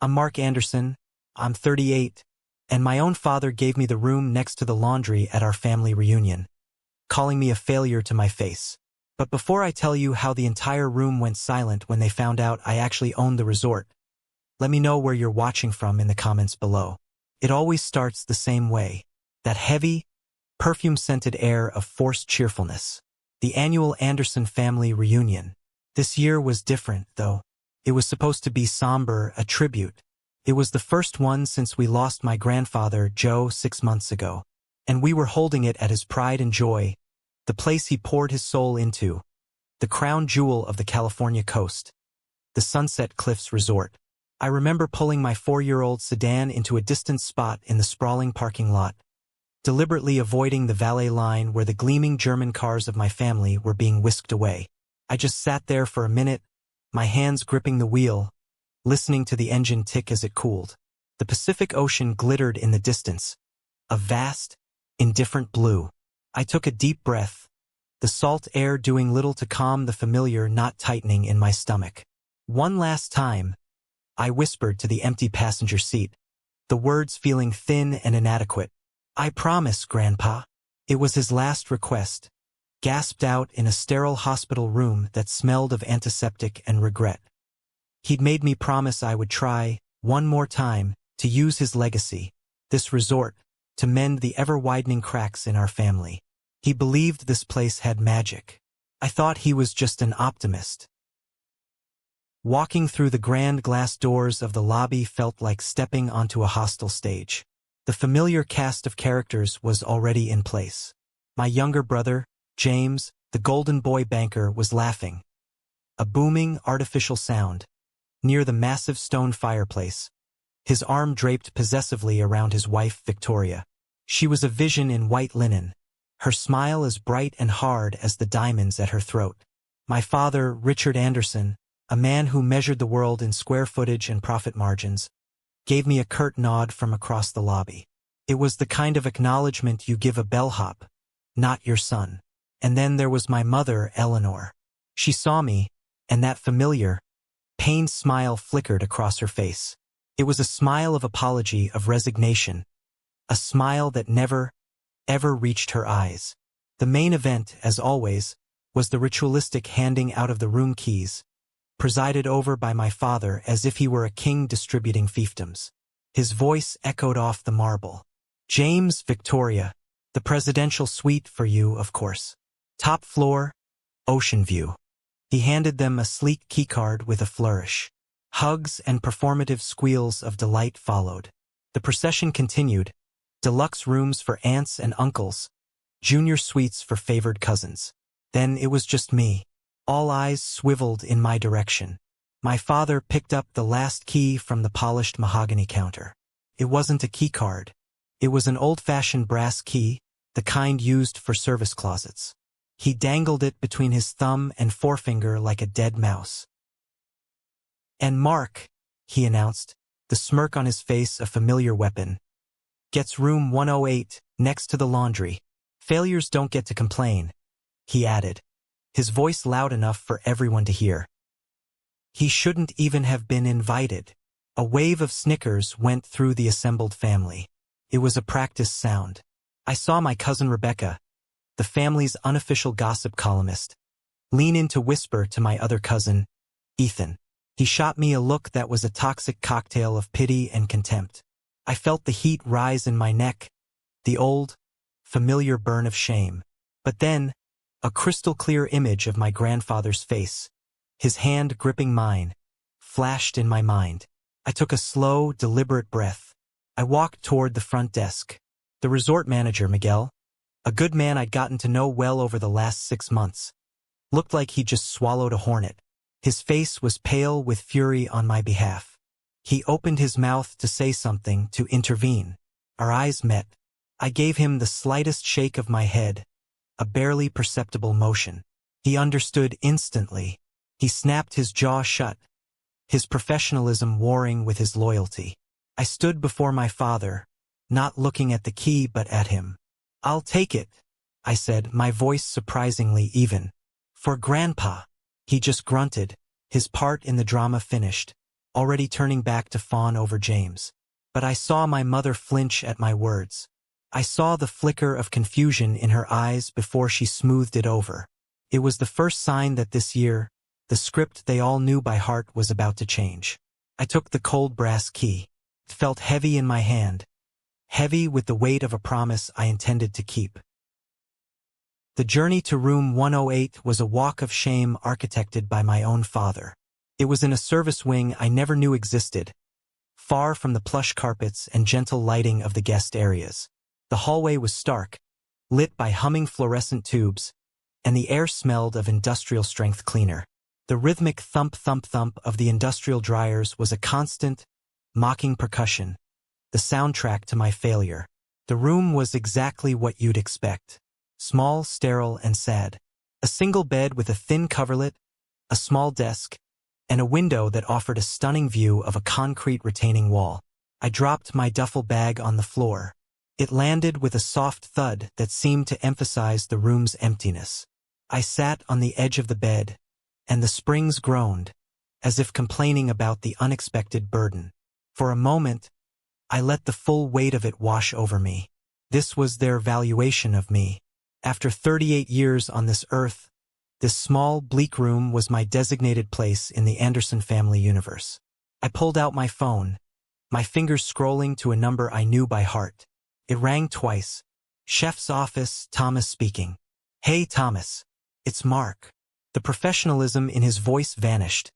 I'm Mark Anderson, I'm 38, and my own father gave me the room next to the laundry at our family reunion, calling me a failure to my face. But before I tell you how the entire room went silent when they found out I actually owned the resort, let me know where you're watching from in the comments below. It always starts the same way. That heavy, perfume-scented air of forced cheerfulness. The annual Anderson family reunion. This year was different, though. It was supposed to be somber, a tribute. It was the first one since we lost my grandfather, Joe, 6 months ago. And we were holding it at his pride and joy, the place he poured his soul into, the crown jewel of the California coast, the Sunset Cliffs Resort. I remember pulling my 4-year-old sedan into a distant spot in the sprawling parking lot, deliberately avoiding the valet line where the gleaming German cars of my family were being whisked away. I just sat there for a minute, my hands gripping the wheel, listening to the engine tick as it cooled. The Pacific Ocean glittered in the distance, a vast, indifferent blue. I took a deep breath, the salt air doing little to calm the familiar knot tightening in my stomach. One last time, I whispered to the empty passenger seat, the words feeling thin and inadequate. "I promise, Grandpa." It was his last request, gasped out in a sterile hospital room that smelled of antiseptic and regret. He'd made me promise I would try, one more time, to use his legacy, this resort, to mend the ever-widening cracks in our family. He believed this place had magic. I thought he was just an optimist. Walking through the grand glass doors of the lobby felt like stepping onto a hostile stage. The familiar cast of characters was already in place. My younger brother, James, the golden boy banker, was laughing. A booming, artificial sound, near the massive stone fireplace, his arm draped possessively around his wife, Victoria. She was a vision in white linen, her smile as bright and hard as the diamonds at her throat. My father, Richard Anderson, a man who measured the world in square footage and profit margins, gave me a curt nod from across the lobby. It was the kind of acknowledgement you give a bellhop, not your son. And then there was my mother, Eleanor. She saw me, and that familiar, pained smile flickered across her face. It was a smile of apology, of resignation, a smile that never, ever reached her eyes. The main event, as always, was the ritualistic handing out of the room keys, presided over by my father as if he were a king distributing fiefdoms. His voice echoed off the marble. "James, Victoria, the presidential suite for you, of course. Top floor, ocean view." He handed them a sleek keycard with a flourish. Hugs and performative squeals of delight followed. The procession continued, deluxe rooms for aunts and uncles, junior suites for favored cousins. Then it was just me. All eyes swiveled in my direction. My father picked up the last key from the polished mahogany counter. It wasn't a keycard. It was an old-fashioned brass key, the kind used for service closets. He dangled it between his thumb and forefinger like a dead mouse. "And Mark," he announced, the smirk on his face a familiar weapon, "gets room 108, next to the laundry. Failures don't get to complain," he added, his voice loud enough for everyone to hear. He shouldn't even have been invited. A wave of snickers went through the assembled family. It was a practice sound. I saw my cousin Rebecca, the family's unofficial gossip columnist, lean in to whisper to my other cousin, Ethan. He shot me a look that was a toxic cocktail of pity and contempt. I felt the heat rise in my neck, the old, familiar burn of shame. But then, a crystal-clear image of my grandfather's face, his hand gripping mine, flashed in my mind. I took a slow, deliberate breath. I walked toward the front desk. The resort manager, Miguel, a good man I'd gotten to know well over the last 6 months, looked like he just swallowed a hornet. His face was pale with fury on my behalf. He opened his mouth to say something, to intervene. Our eyes met. I gave him the slightest shake of my head, a barely perceptible motion. He understood instantly. He snapped his jaw shut, his professionalism warring with his loyalty. I stood before my father, not looking at the key but at him. "I'll take it," I said, my voice surprisingly even. "For Grandpa." He just grunted, his part in the drama finished. already turning back to fawn over James. But I saw my mother flinch at my words. I saw the flicker of confusion in her eyes before she smoothed it over. It was the first sign that this year, the script they all knew by heart was about to change. I took the cold brass key. It felt heavy in my hand, heavy with the weight of a promise I intended to keep. The journey to room 108 was a walk of shame architected by my own father. It was in a service wing I never knew existed, far from the plush carpets and gentle lighting of the guest areas. The hallway was stark, lit by humming fluorescent tubes, and the air smelled of industrial-strength cleaner. The rhythmic thump-thump-thump of the industrial dryers was a constant, mocking percussion, the soundtrack to my failure. The room was exactly what you'd expect. Small, sterile, and sad. A single bed with a thin coverlet, a small desk, and a window that offered a stunning view of a concrete retaining wall. I dropped my duffel bag on the floor. It landed with a soft thud that seemed to emphasize the room's emptiness. I sat on the edge of the bed, and the springs groaned, as if complaining about the unexpected burden. For a moment, I let the full weight of it wash over me. This was their valuation of me. After 38 years on this earth, this small, bleak room was my designated place in the Anderson family universe. I pulled out my phone, my fingers scrolling to a number I knew by heart. It rang twice. Chef's office, Thomas speaking. Hey, Thomas. It's Mark. The professionalism in his voice vanished,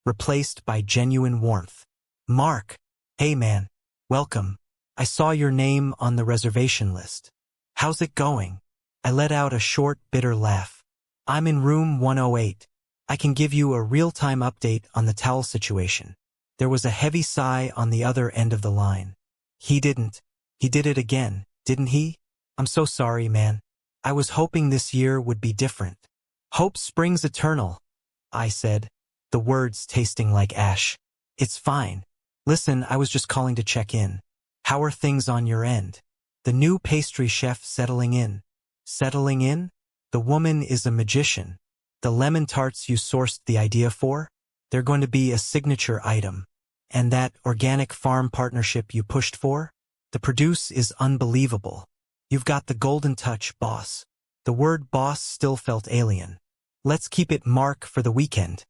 replaced by genuine warmth. Mark. Hey, man. Welcome. I saw your name on the reservation list. How's it going? I let out a short, bitter laugh. I'm in room 108. I can give you a real-time update on the towel situation. There was a heavy sigh on the other end of the line. He didn't. He did it again, didn't he? I'm so sorry, man. I was hoping this year would be different. Hope springs eternal, I said, the words tasting like ash. It's fine. Listen, I was just calling to check in. How are things on your end? The new pastry chef settling in. Settling in? The woman is a magician. The lemon tarts you sourced the idea for? They're going to be a signature item. And that organic farm partnership you pushed for? The produce is unbelievable. You've got the golden touch, boss. The word boss still felt alien. Let's keep it Mark for the weekend.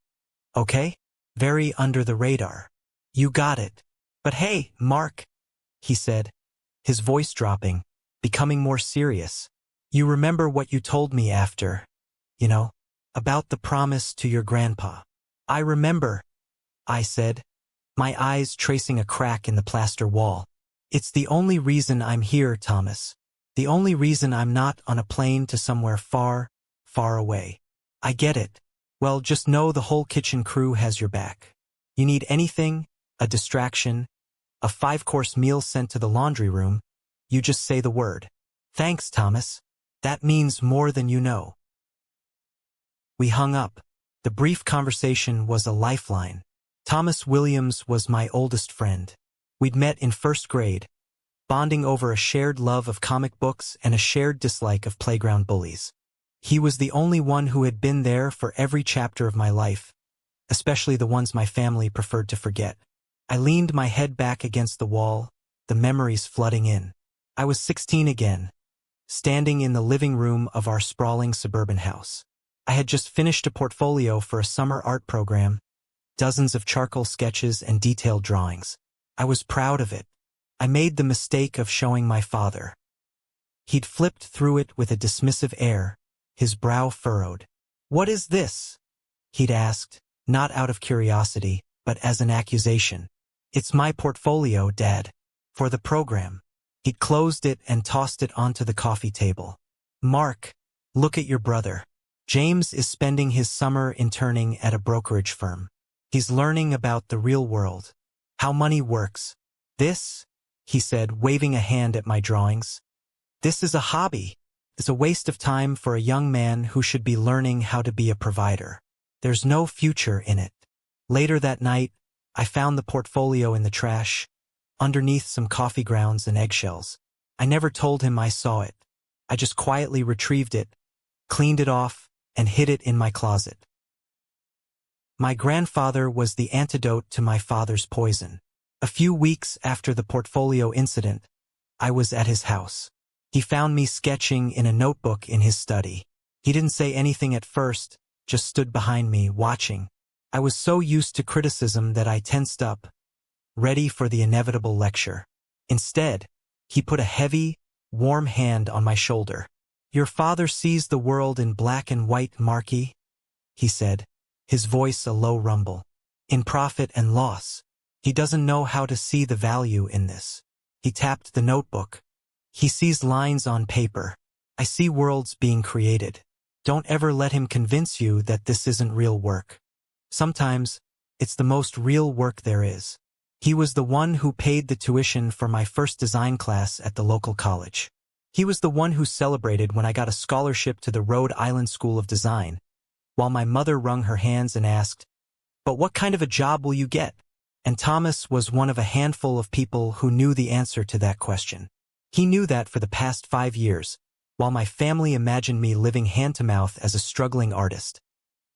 Okay? Very under the radar. You got it. But hey, Mark, he said, his voice dropping, becoming more serious. You remember what you told me after, about the promise to your grandpa. I remember, I said, my eyes tracing a crack in the plaster wall. It's the only reason I'm here, Thomas. The only reason I'm not on a plane to somewhere far, far away. I get it. Well, just know the whole kitchen crew has your back. You need anything, a distraction, a 5-course meal sent to the laundry room, you just say the word. Thanks, Thomas. That means more than you know. We hung up. The brief conversation was a lifeline. Thomas Williams was my oldest friend. We'd met in first grade, bonding over a shared love of comic books and a shared dislike of playground bullies. He was the only one who had been there for every chapter of my life, especially the ones my family preferred to forget. I leaned my head back against the wall, the memories flooding in. I was 16 again, standing in the living room of our sprawling suburban house. I had just finished a portfolio for a summer art program, dozens of charcoal sketches and detailed drawings. I was proud of it. I made the mistake of showing my father. He'd flipped through it with a dismissive air, his brow furrowed. What is this? He'd asked, not out of curiosity, but as an accusation. It's my portfolio, Dad. For the program. He'd closed it and tossed it onto the coffee table. Mark, look at your brother. James is spending his summer interning at a brokerage firm. He's learning about the real world, how money works. This, he said, waving a hand at my drawings. This is a hobby. It's a waste of time for a young man who should be learning how to be a provider. There's no future in it. Later that night, I found the portfolio in the trash, underneath some coffee grounds and eggshells. I never told him I saw it. I just quietly retrieved it, cleaned it off, and hid it in my closet. My grandfather was the antidote to my father's poison. A few weeks after the portfolio incident, I was at his house. He found me sketching in a notebook in his study. He didn't say anything at first, just stood behind me, watching. I was so used to criticism that I tensed up, ready for the inevitable lecture. Instead, he put a heavy, warm hand on my shoulder. "Your father sees the world in black and white, Marky," he said, his voice a low rumble. "In profit and loss. He doesn't know how to see the value in this." He tapped the notebook. "He sees lines on paper. I see worlds being created. Don't ever let him convince you that this isn't real work. Sometimes, it's the most real work there is." He was the one who paid the tuition for my first design class at the local college. He was the one who celebrated when I got a scholarship to the Rhode Island School of Design, while my mother wrung her hands and asked, "But what kind of a job will you get?" And Thomas was one of a handful of people who knew the answer to that question. He knew that for the past 5 years, while my family imagined me living hand-to-mouth as a struggling artist,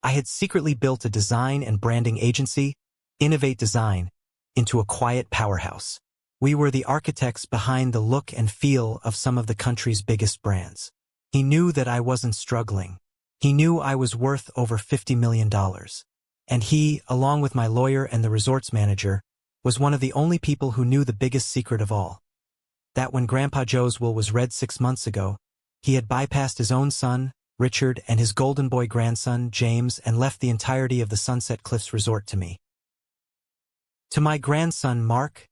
I had secretly built a design and branding agency, Innovate Design, into a quiet powerhouse. We were the architects behind the look and feel of some of the country's biggest brands. He knew that I wasn't struggling. He knew I was worth over $50 million. And he, along with my lawyer and the resorts manager, was one of the only people who knew the biggest secret of all. That when Grandpa Joe's will was read 6 months ago, he had bypassed his own son, Richard, and his golden boy grandson, James, and left the entirety of the Sunset Cliffs Resort to me. To my grandson, Mark,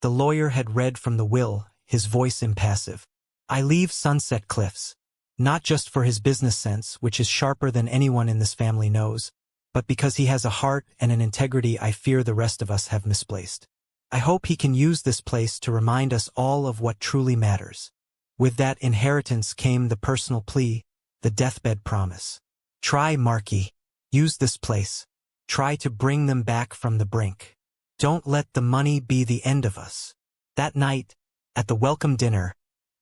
the lawyer had read from the will, his voice impassive. "I leave Sunset Cliffs, not just for his business sense, which is sharper than anyone in this family knows, but because he has a heart and an integrity I fear the rest of us have misplaced. I hope he can use this place to remind us all of what truly matters." With that inheritance came the personal plea, the deathbed promise. "Try, Marky. Use this place. Try to bring them back from the brink. Don't let the money be the end of us." That night, at the welcome dinner,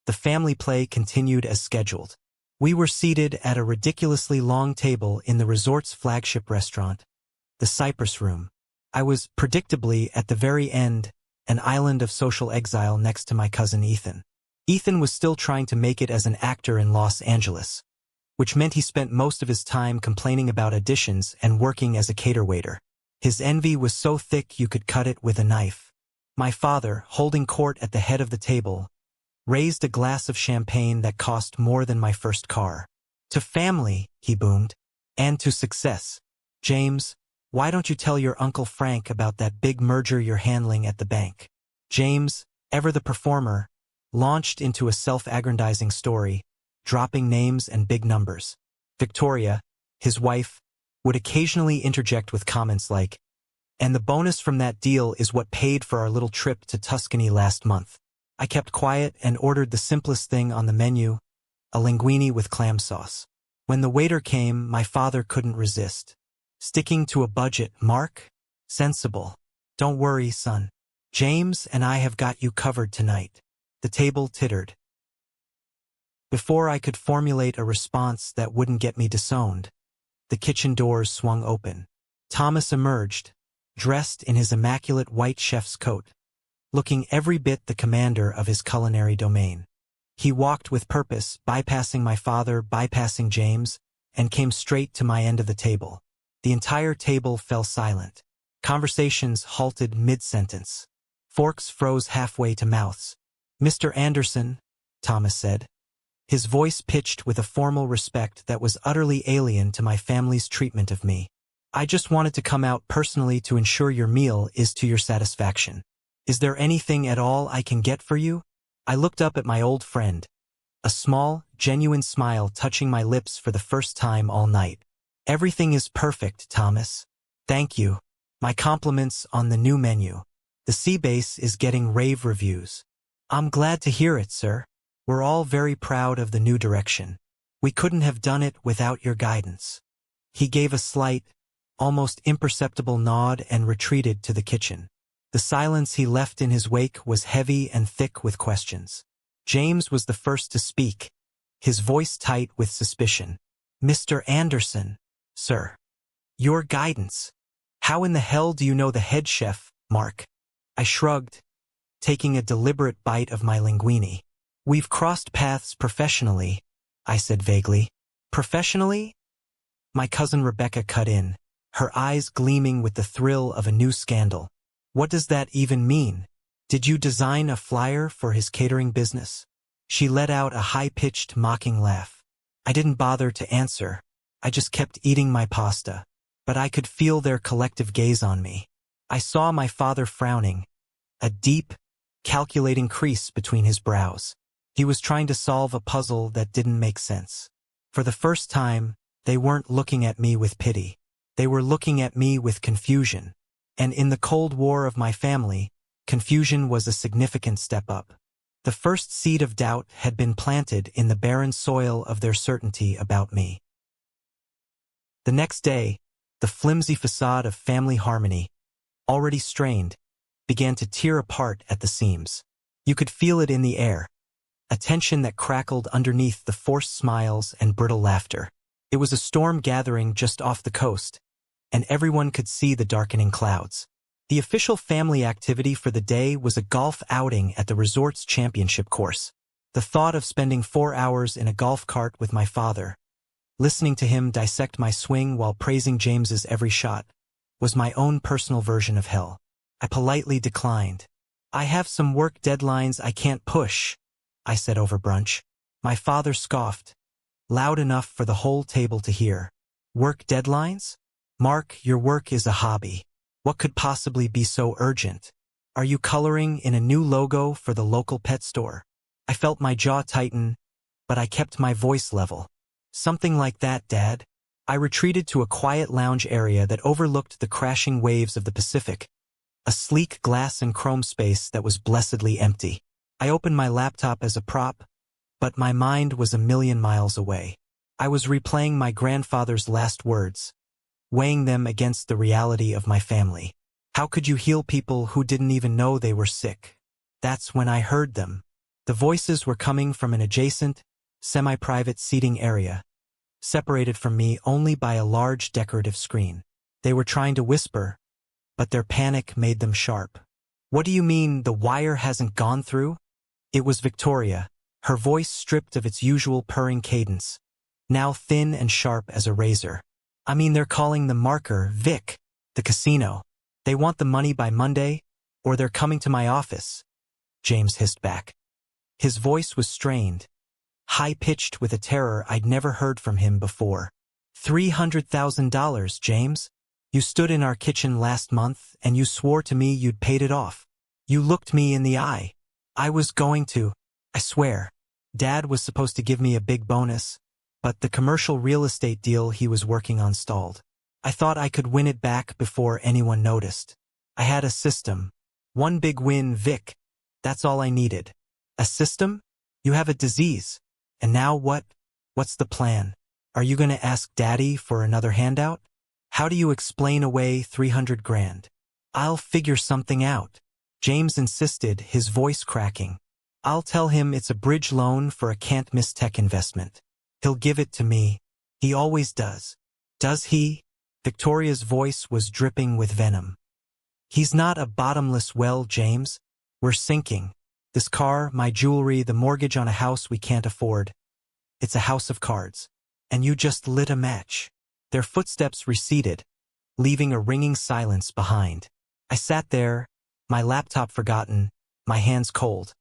the family play continued as scheduled. We were seated at a ridiculously long table in the resort's flagship restaurant, the Cypress Room. I was, predictably, at the very end, an island of social exile next to my cousin Ethan. Ethan was still trying to make it as an actor in Los Angeles, which meant he spent most of his time complaining about auditions and working as a caterwaiter. His envy was so thick you could cut it with a knife. My father, holding court at the head of the table, raised a glass of champagne that cost more than my first car. "To family," he boomed, "and to success. James, why don't you tell your Uncle Frank about that big merger you're handling at the bank?" James, ever the performer, launched into a self-aggrandizing story, dropping names and big numbers. Victoria, his wife, would occasionally interject with comments like, "And the bonus from that deal is what paid for our little trip to Tuscany last month." I kept quiet and ordered the simplest thing on the menu, a linguine with clam sauce. When the waiter came, my father couldn't resist. "Sticking to a budget, Mark? Sensible. Don't worry, son. James and I have got you covered tonight." The table tittered. Before I could formulate a response that wouldn't get me disowned, the kitchen doors swung open. Thomas emerged, dressed in his immaculate white chef's coat, looking every bit the commander of his culinary domain. He walked with purpose, bypassing my father, bypassing James, and came straight to my end of the table. The entire table fell silent. Conversations halted mid-sentence. Forks froze halfway to mouths. "Mr. Anderson," Thomas said, his voice pitched with a formal respect that was utterly alien to my family's treatment of me. "I just wanted to come out personally to ensure your meal is to your satisfaction. Is there anything at all I can get for you?" I looked up at my old friend, a small, genuine smile touching my lips for the first time all night. "Everything is perfect, Thomas. Thank you. My compliments on the new menu. The Sea Base is getting rave reviews." "I'm glad to hear it, sir. We're all very proud of the new direction. We couldn't have done it without your guidance." He gave a slight, almost imperceptible nod and retreated to the kitchen. The silence he left in his wake was heavy and thick with questions. James was the first to speak, his voice tight with suspicion. "Mr. Anderson, sir. Your guidance. How in the hell do you know the head chef, Mark? I shrugged, taking a deliberate bite of my linguine. We've crossed paths professionally, I said vaguely. Professionally? My cousin Rebecca cut in, her eyes gleaming with the thrill of a new scandal. What does that even mean? Did you design a flyer for his catering business? She let out a high-pitched, mocking laugh. I didn't bother to answer. I just kept eating my pasta. But I could feel their collective gaze on me. I saw my father frowning, a deep, calculating crease between his brows. He was trying to solve a puzzle that didn't make sense. For the first time, they weren't looking at me with pity. They were looking at me with confusion. And in the Cold War of my family, confusion was a significant step up. The first seed of doubt had been planted in the barren soil of their certainty about me. The next day, the flimsy facade of family harmony, already strained, began to tear apart at the seams. You could feel it in the air, a tension that crackled underneath the forced smiles and brittle laughter. It was a storm gathering just off the coast, and everyone could see the darkening clouds. The official family activity for the day was a golf outing at the resort's championship course. The thought of spending 4 hours in a golf cart with my father, listening to him dissect my swing while praising James's every shot, was my own personal version of hell. I politely declined. I have some work deadlines I can't push, I said over brunch. My father scoffed, loud enough for the whole table to hear. Work deadlines? Mark, your work is a hobby. What could possibly be so urgent? Are you coloring in a new logo for the local pet store? I felt my jaw tighten, but I kept my voice level. Something like that, Dad. I retreated to a quiet lounge area that overlooked the crashing waves of the Pacific, a sleek glass and chrome space that was blessedly empty. I opened my laptop as a prop, but my mind was a million miles away. I was replaying my grandfather's last words, weighing them against the reality of my family. How could you heal people who didn't even know they were sick? That's when I heard them. The voices were coming from an adjacent, semi-private seating area, separated from me only by a large decorative screen. They were trying to whisper, but their panic made them sharp. What do you mean the wire hasn't gone through? It was Victoria, her voice stripped of its usual purring cadence, now thin and sharp as a razor. I mean, they're calling the marker Vic, the casino. They want the money by Monday, or they're coming to my office, James hissed back. His voice was strained, high-pitched with a terror I'd never heard from him before. $300,000, James. You stood in our kitchen last month and you swore to me you'd paid it off. You looked me in the eye. I was going to. I swear. Dad was supposed to give me a big bonus, but the commercial real estate deal he was working on stalled. I thought I could win it back before anyone noticed. I had a system. One big win, Vic. That's all I needed. A system? You have a disease. And now what? What's the plan? Are you going to ask Daddy for another handout? How do you explain away 300 grand? I'll figure something out. James insisted, his voice cracking. I'll tell him it's a bridge loan for a can't-miss tech investment. He'll give it to me. He always does. Does he? Victoria's voice was dripping with venom. He's not a bottomless well, James. We're sinking. This car, my jewelry, the mortgage on a house we can't afford. It's a house of cards. And you just lit a match. Their footsteps receded, leaving a ringing silence behind. I sat there, my laptop forgotten, my hands cold.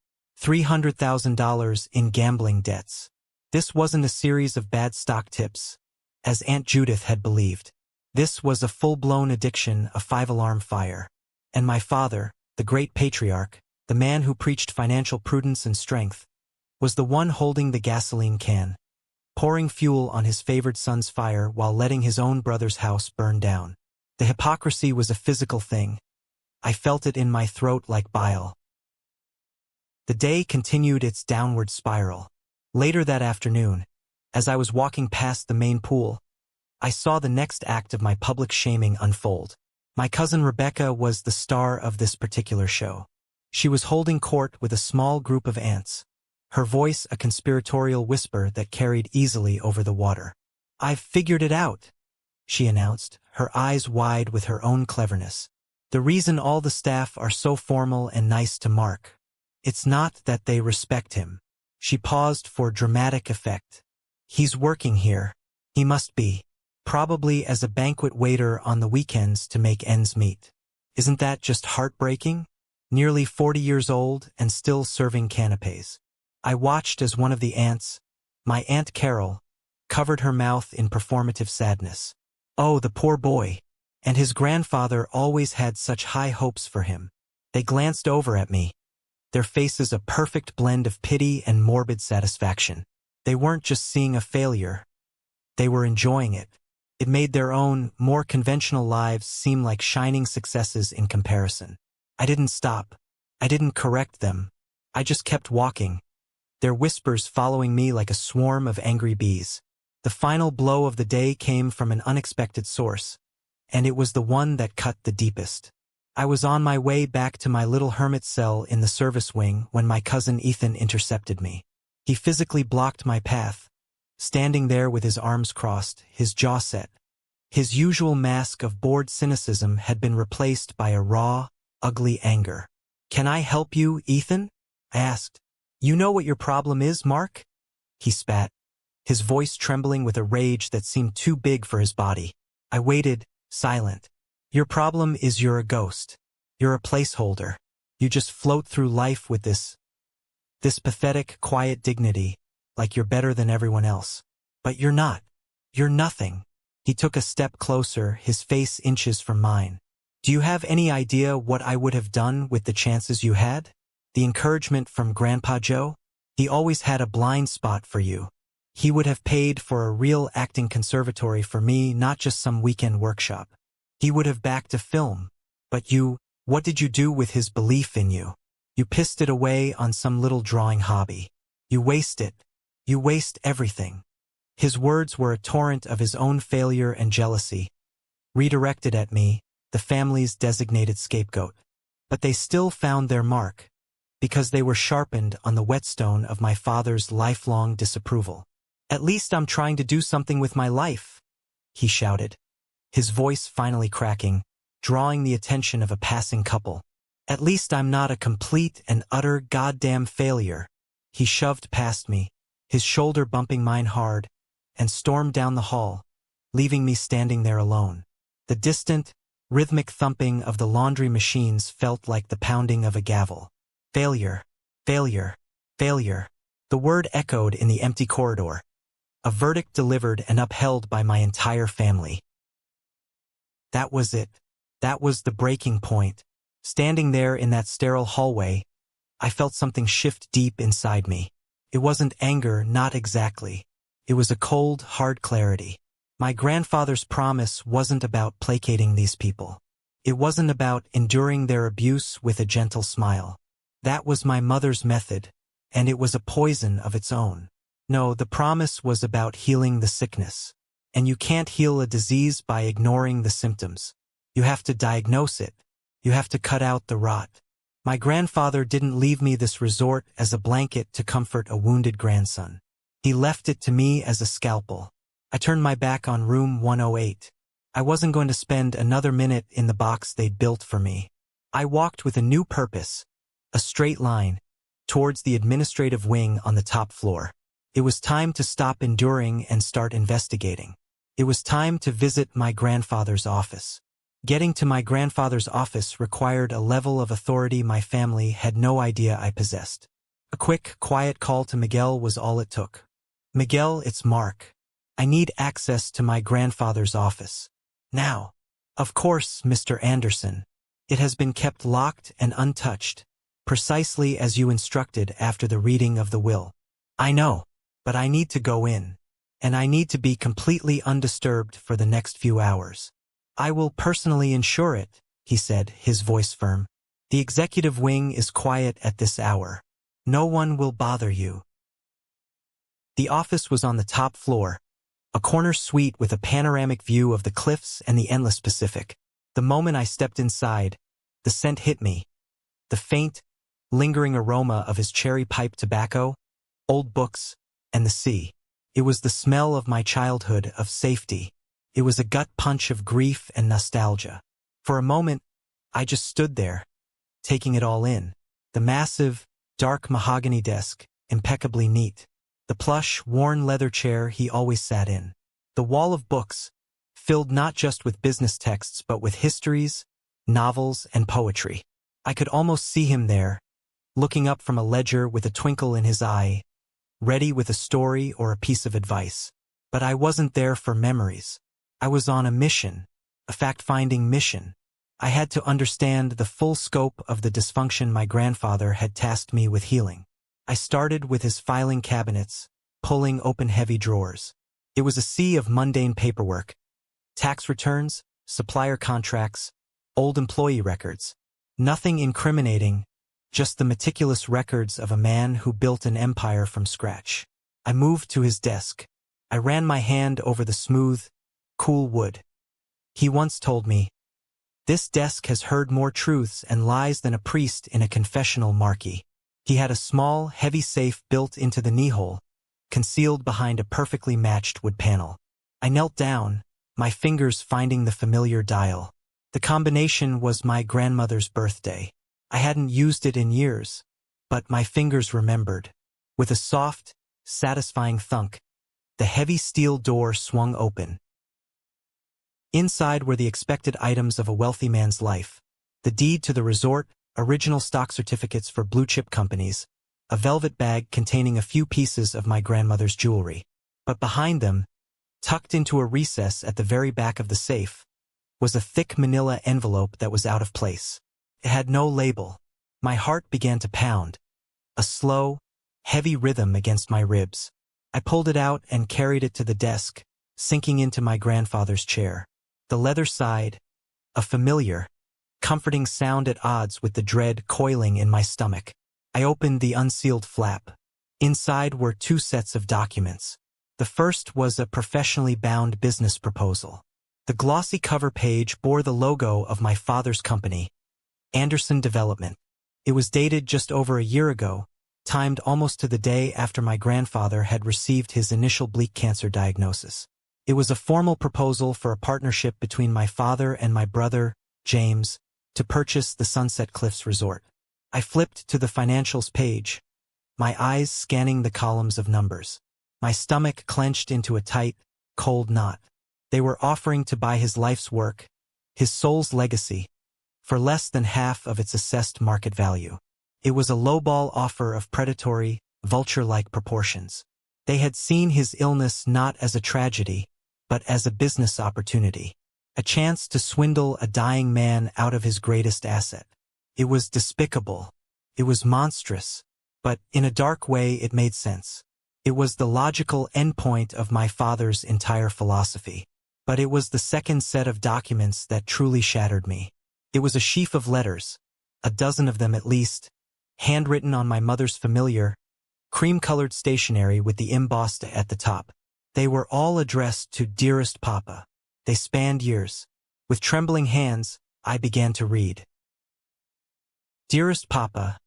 $300,000 in gambling debts. This wasn't a series of bad stock tips, as Aunt Judith had believed. This was a full-blown addiction, a 5-alarm fire. And my father, the great patriarch, the man who preached financial prudence and strength, was the one holding the gasoline can, pouring fuel on his favored son's fire while letting his own brother's house burn down. The hypocrisy was a physical thing. I felt it in my throat like bile. The day continued its downward spiral. Later that afternoon, as I was walking past the main pool, I saw the next act of my public shaming unfold. My cousin Rebecca was the star of this particular show. She was holding court with a small group of aunts, her voice a conspiratorial whisper that carried easily over the water. I've figured it out. she announced, her eyes wide with her own cleverness. "The reason all the staff are so formal and nice to Mark. It's not that they respect him." She paused for dramatic effect. "He's working here. He must be. Probably as a banquet waiter on the weekends to make ends meet. Isn't that just heartbreaking? Nearly 40 years old and still serving canapes." I watched as one of the aunts, my Aunt Carol, covered her mouth in performative sadness. Oh, the poor boy. And his grandfather always had such high hopes for him. They glanced over at me, their faces a perfect blend of pity and morbid satisfaction. They weren't just seeing a failure. They were enjoying it. It made their own, more conventional lives seem like shining successes in comparison. I didn't stop. I didn't correct them. I just kept walking, their whispers following me like a swarm of angry bees. The final blow of the day came from an unexpected source, and it was the one that cut the deepest. I was on my way back to my little hermit cell in the service wing when my cousin Ethan intercepted me. He physically blocked my path, standing there with his arms crossed, his jaw set. His usual mask of bored cynicism had been replaced by a raw, ugly anger. "Can I help you, Ethan?" I asked. "You know what your problem is, Mark?" He spat, his voice trembling with a rage that seemed too big for his body. I waited, silent. "Your problem is you're a ghost. You're a placeholder. You just float through life with this pathetic, quiet dignity, like you're better than everyone else. But you're not. You're nothing." He took a step closer, his face inches from mine. "Do you have any idea what I would have done with the chances you had? The encouragement from Grandpa Joe? He always had a blind spot for you. He would have paid for a real acting conservatory for me, not just some weekend workshop. He would have backed a film. But you, what did you do with his belief in you? You pissed it away on some little drawing hobby. You waste it. You waste everything." His words were a torrent of his own failure and jealousy, redirected at me, the family's designated scapegoat. But they still found their mark, because they were sharpened on the whetstone of my father's lifelong disapproval. "At least I'm trying to do something with my life," he shouted, his voice finally cracking, drawing the attention of a passing couple. "At least I'm not a complete and utter goddamn failure." He shoved past me, his shoulder bumping mine hard, and stormed down the hall, leaving me standing there alone. The distant, rhythmic thumping of the laundry machines felt like the pounding of a gavel. Failure, failure, failure. The word echoed in the empty corridor, a verdict delivered and upheld by my entire family. That was it. That was the breaking point. Standing there in that sterile hallway, I felt something shift deep inside me. It wasn't anger, not exactly. It was a cold, hard clarity. My grandfather's promise wasn't about placating these people. It wasn't about enduring their abuse with a gentle smile. That was my mother's method, and it was a poison of its own. No, the promise was about healing the sickness. And you can't heal a disease by ignoring the symptoms. You have to diagnose it. You have to cut out the rot. My grandfather didn't leave me this resort as a blanket to comfort a wounded grandson. He left it to me as a scalpel. I turned my back on room 108. I wasn't going to spend another minute in the box they'd built for me. I walked with a new purpose, a straight line, towards the administrative wing on the top floor. It was time to stop enduring and start investigating. It was time to visit my grandfather's office. Getting to my grandfather's office required a level of authority my family had no idea I possessed. A quick, quiet call to Miguel was all it took. "Miguel, it's Mark. I need access to my grandfather's office. Now." "Of course, Mr. Anderson. It has been kept locked and untouched, precisely as you instructed after the reading of the will." "I know, but I need to go in, and I need to be completely undisturbed for the next few hours." "I will personally ensure it," he said, his voice firm. "The executive wing is quiet at this hour. No one will bother you." The office was on the top floor, a corner suite with a panoramic view of the cliffs and the endless Pacific. The moment I stepped inside, the scent hit me. The faint, lingering aroma of his cherry pipe tobacco, old books, and the sea. It was the smell of my childhood, of safety. It was a gut punch of grief and nostalgia. For a moment, I just stood there, taking it all in. The massive, dark mahogany desk, impeccably neat. The plush, worn leather chair he always sat in. The wall of books, filled not just with business texts but with histories, novels, and poetry. I could almost see him there, looking up from a ledger with a twinkle in his eye, ready with a story or a piece of advice. But I wasn't there for memories. I was on a mission, a fact-finding mission. I had to understand the full scope of the dysfunction my grandfather had tasked me with healing. I started with his filing cabinets, pulling open heavy drawers. It was a sea of mundane paperwork. Tax returns, supplier contracts, old employee records. Nothing incriminating, just the meticulous records of a man who built an empire from scratch. I moved to his desk. I ran my hand over the smooth, cool wood. He once told me, "This desk has heard more truths and lies than a priest in a confessional marquee." He had a small, heavy safe built into the knee-hole, concealed behind a perfectly matched wood panel. I knelt down, my fingers finding the familiar dial. The combination was my grandmother's birthday. I hadn't used it in years, but my fingers remembered. With a soft, satisfying thunk, the heavy steel door swung open. Inside were the expected items of a wealthy man's life: the deed to the resort, original stock certificates for blue-chip companies, a velvet bag containing a few pieces of my grandmother's jewelry. But behind them, tucked into a recess at the very back of the safe, was a thick manila envelope that was out of place. It had no label. My heart began to pound, a slow, heavy rhythm against my ribs. I pulled it out and carried it to the desk, sinking into my grandfather's chair. The leather sighed, a familiar, comforting sound at odds with the dread coiling in my stomach. I opened the unsealed flap. Inside were 2 sets of documents. The first was a professionally bound business proposal. The glossy cover page bore the logo of my father's company, Anderson Development. It was dated just over a year ago, timed almost to the day after my grandfather had received his initial bleak cancer diagnosis. It was a formal proposal for a partnership between my father and my brother, James, to purchase the Sunset Cliffs Resort. I flipped to the financials page, my eyes scanning the columns of numbers. My stomach clenched into a tight, cold knot. They were offering to buy his life's work, his soul's legacy, for less than half of its assessed market value. It was a lowball offer of predatory, vulture-like proportions. They had seen his illness not as a tragedy, but as a business opportunity, a chance to swindle a dying man out of his greatest asset. It was despicable. It was monstrous, but in a dark way it made sense. It was the logical endpoint of my father's entire philosophy. But it was the second set of documents that truly shattered me. It was a sheaf of letters, a dozen of them at least, handwritten on my mother's familiar, cream-colored stationery with the embossed at the top. They were all addressed to Dearest Papa. They spanned years. With trembling hands, I began to read. Dearest Papa,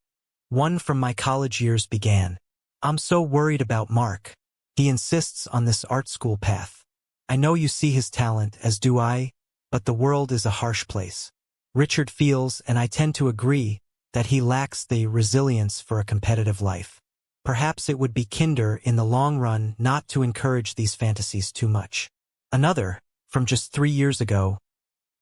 one from my college years began. I'm so worried about Mark. He insists on this art school path. I know you see his talent, as do I, but the world is a harsh place. Richard feels, and I tend to agree, that he lacks the resilience for a competitive life. Perhaps it would be kinder in the long run not to encourage these fantasies too much. Another, from just 3 years ago.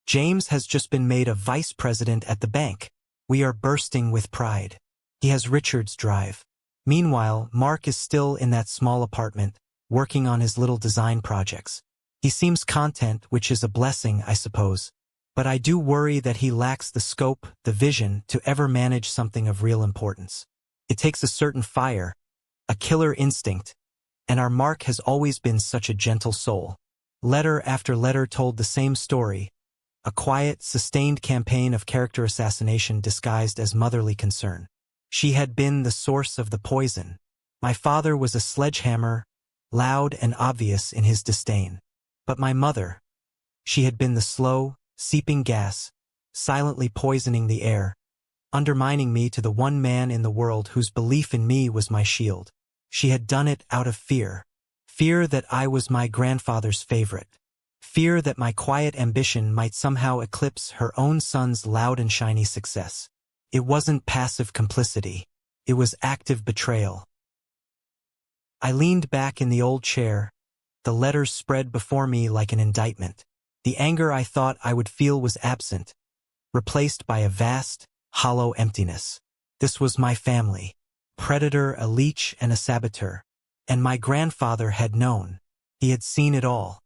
James has just been made a vice president at the bank. We are bursting with pride. He has Richard's drive. Meanwhile, Mark is still in that small apartment, working on his little design projects. He seems content, which is a blessing, I suppose. But I do worry that he lacks the scope, the vision, to ever manage something of real importance. It takes a certain fire, a killer instinct, and our Mark has always been such a gentle soul. Letter after letter told the same story, a quiet, sustained campaign of character assassination disguised as motherly concern. She had been the source of the poison. My father was a sledgehammer, loud and obvious in his disdain. But my mother, she had been the slow, seeping gas, silently poisoning the air, undermining me to the one man in the world whose belief in me was my shield. She had done it out of fear. Fear that I was my grandfather's favorite. fear that my quiet ambition might somehow eclipse her own son's loud and shiny success. It wasn't passive complicity. It was active betrayal. I leaned back in the old chair, the letters spread before me like an indictment. The anger I thought I would feel was absent, replaced by a vast, hollow emptiness. This was my family. Predator, a leech, and a saboteur. And my grandfather had known. He had seen it all.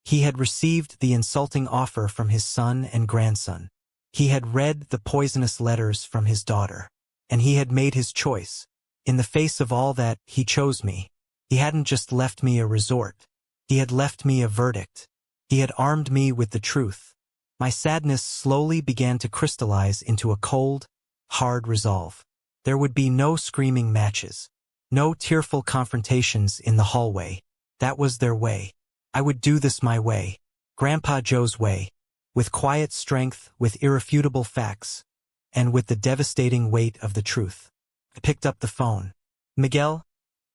He had received the insulting offer from his son and grandson. He had read the poisonous letters from his daughter. And he had made his choice. In the face of all that, he chose me. He hadn't just left me a resort. He had left me a verdict. He had armed me with the truth. My sadness slowly began to crystallize into a cold, hard resolve. There would be no screaming matches. No tearful confrontations in the hallway. That was their way. I would do this my way. Grandpa Joe's way. With quiet strength, with irrefutable facts, and with the devastating weight of the truth. I picked up the phone. Miguel,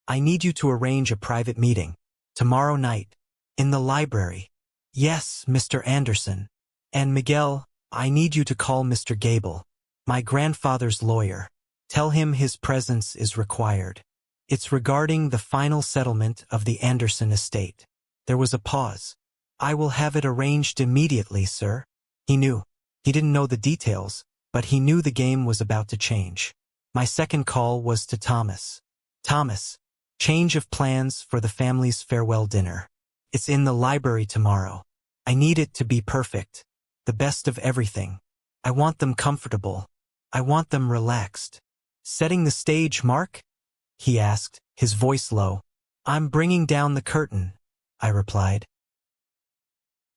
I need you to arrange a private meeting. Tomorrow night. In the library. Yes, Mr. Anderson. And Miguel, I need you to call Mr. Gable, my grandfather's lawyer. Tell him his presence is required. It's regarding the final settlement of the Anderson estate. There was a pause. I will have it arranged immediately, sir. He knew. He didn't know the details, but he knew the game was about to change. My second call was to Thomas. Thomas, change of plans for the family's farewell dinner. It's in the library tomorrow. I need it to be perfect. The best of everything. I want them comfortable. I want them relaxed. Setting the stage, Mark? He asked, his voice low. I'm bringing down the curtain, I replied.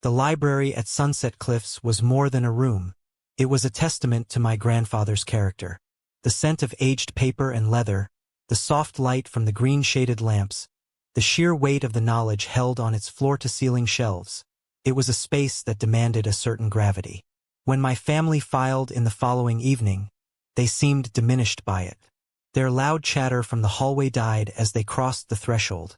The library at Sunset Cliffs was more than a room. It was a testament to my grandfather's character. The scent of aged paper and leather, the soft light from the green-shaded lamps, the sheer weight of the knowledge held on its floor-to-ceiling shelves. It was a space that demanded a certain gravity. When my family filed in the following evening, they seemed diminished by it. Their loud chatter from the hallway died as they crossed the threshold.